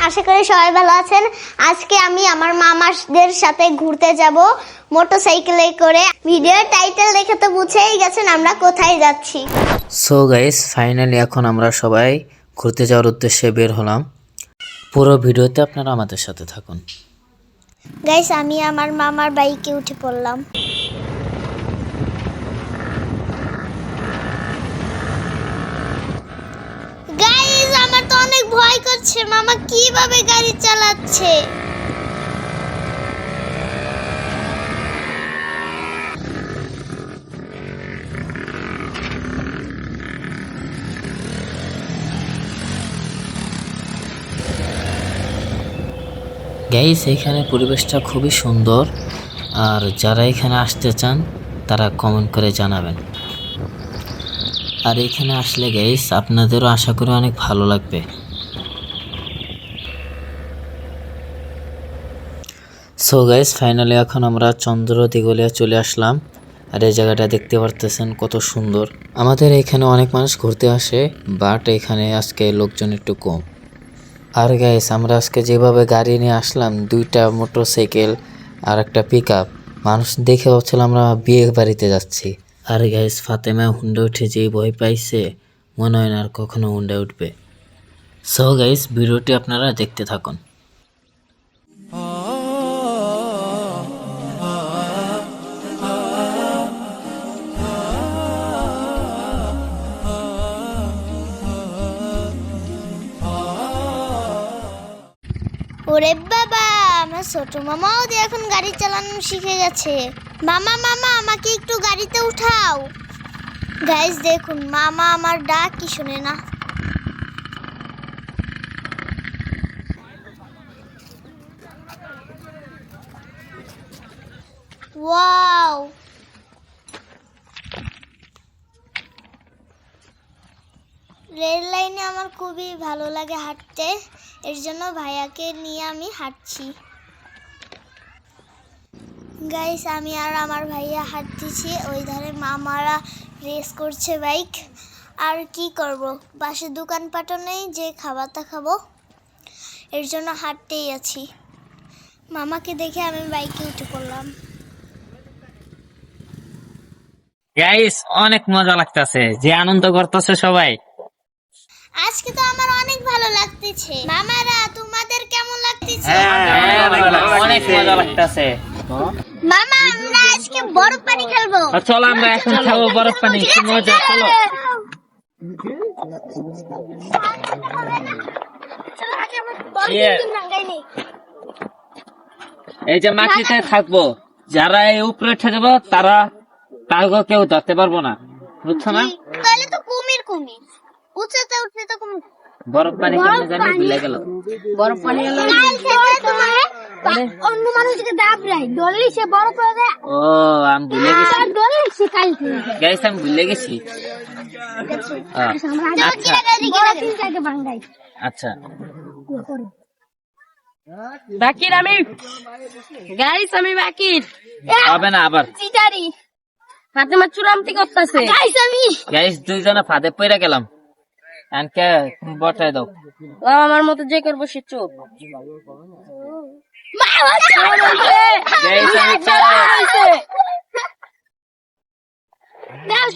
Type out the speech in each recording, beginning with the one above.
আশা করি সবাই ভালো আছেন। আজকে আমি আমার মামাদের সাথে ঘুরতে যাব মোটরসাইকেলে করে। ভিডিওর টাইটেল দেখে তো বুঝেই গেছেন আমরা কোথায় যাচ্ছি। সো গাইস, ফাইনালি এখন আমরা সবাই ঘুরতে যাওয়ার উদ্দেশ্যে বের হলাম। পুরো ভিডিওতে আপনারা আমাদের সাথে থাকুন। গাইস, আমি আমার মামার বাইকে উঠে পড়লাম। গাইস, আমার তো অনেক ভয় করছে, মামা কিভাবে গাড়ি চালাচ্ছে। গাইস, এখানে পরিবেশটা খুবই সুন্দর, আর যারা এখানে আসতে চান তারা কমেন্ট করে জানাবেন। আর এখানে আসলে গাইস আপনাদেরও আশা করি অনেক ভালো লাগবে। সো গাইস, ফাইনালি এখন আমরা চন্দ্র দিগলিয়া চলে আসলাম। আর এই জায়গাটা দেখতে পারতেছেন কত সুন্দর। আমাদের এখানে অনেক মানুষ ঘুরতে আসে, বাট এখানে আজকে লোকজন একটু কম। আর গাইস, আমরা আজকে যেভাবে গাড়ি নিয়ে আসলাম, 2টা মোটরসাইকেল আর একটা পিকআপ, মানুষ দেখে ভাবছিলাম আমরা বিয়ে বাড়িতে যাচ্ছি। আর গাইস, ফাতেমা হুন্ডা উঠে যেই ভয় পাইছে, মনে হয় না আর কখনো হুন্ডা উঠবে। সো গাইস, ভিডিওটি আপনারা দেখতে থাকুন। ওরে বাবা, আমার ছোট মামাও যে এখন গাড়ি চালানো শিখে গেছে। মামা মামা, আমাকে একটু গাড়িতে উঠাও। গাইস দেখুন, মামা আমার ডাক কি শুনে না। ওয়াও, রেল লাইনে আমার খুবই ভালো লাগে হাঁটতে, এর জন্য ভাইয়াকে নিয়ে আমি হাঁটছি। গাইস, আমি আর আমার ভাইয়া হাঁটতেছি, ওই ধারে মামারা রেস করছে বাইক। আর কি করব, পাশে দোকানপাটও নেই যে খাবারটা খাবো, এর জন্য হাঁটতেই আছি। মামাকে দেখে আমি বাইকে উঠে পড়লাম। গাইস, অনেক মজা লাগতেছে, যে আনন্দ করতেছে সবাই। আজকে তো আমার অনেক ভালো লাগতেছে। মামারা, তোমাদের কেমন লাগতেছে? অনেক মজা লাগতেছে। মামা, আমরা আজকে বরফ পানি খেলবো। চলো আমরা এখন খাবো বরফ পানি, কি মজা। চলো এই যে মাটিতে থাকবো, যারা এই উপরে উঠে যাবো তারা তাকে কেউ ধরতে পারবো না, বুঝছো না? তাহলে তো কুমির কুমির, উঁচুতে উঠলে তো কুমির। বরফ পানি কেমন জানি ভুলে গেল। বরফ পানি অন্য মানুষকে দাবড়ায় দললি সে বরফ করে দেয়। ও, আমি ভুলে গেছি গাইস, আমি ভুলে গেছি। আচ্ছা, বাকির আমি গাইস, আমি বাকির হবে না আবার। চিটারি ফাতেমা চূড়ান্তি করতেছে। গাইস, আমি গাইস দুইজনে ফাঁদে পড়ে গেলাম। আনকে বটায় দাও। আমার মতো যে করবো সে চোখ।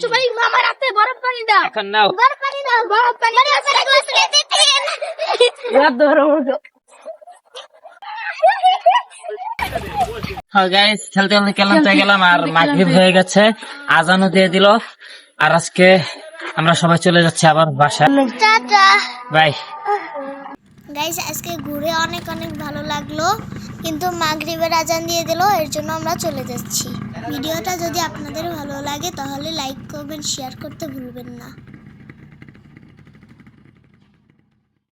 সবাই মামার হাতে বরফ পানি দাও। এখন নাও, বরফ পানি দাও, বরফ পানি হ্যাঁ গাইস, খেলতে খেলতে গেলাম আর মাগরিব হয়ে গেছে, আজানও দিয়ে দিল। আর আজকে আমরা সবাই চলে যাচ্ছি আবার বাসায়। Tata bye guys. আজকে ঘুরে অনেক অনেক ভালো লাগলো, কিন্তু মাগরিবের আজান দিয়ে দিল, এর জন্য আমরা চলে যাচ্ছি। ভিডিওটা যদি আপনাদের ভালো লাগে তাহলে লাইক করবেন, শেয়ার করতে ভুলবেন না।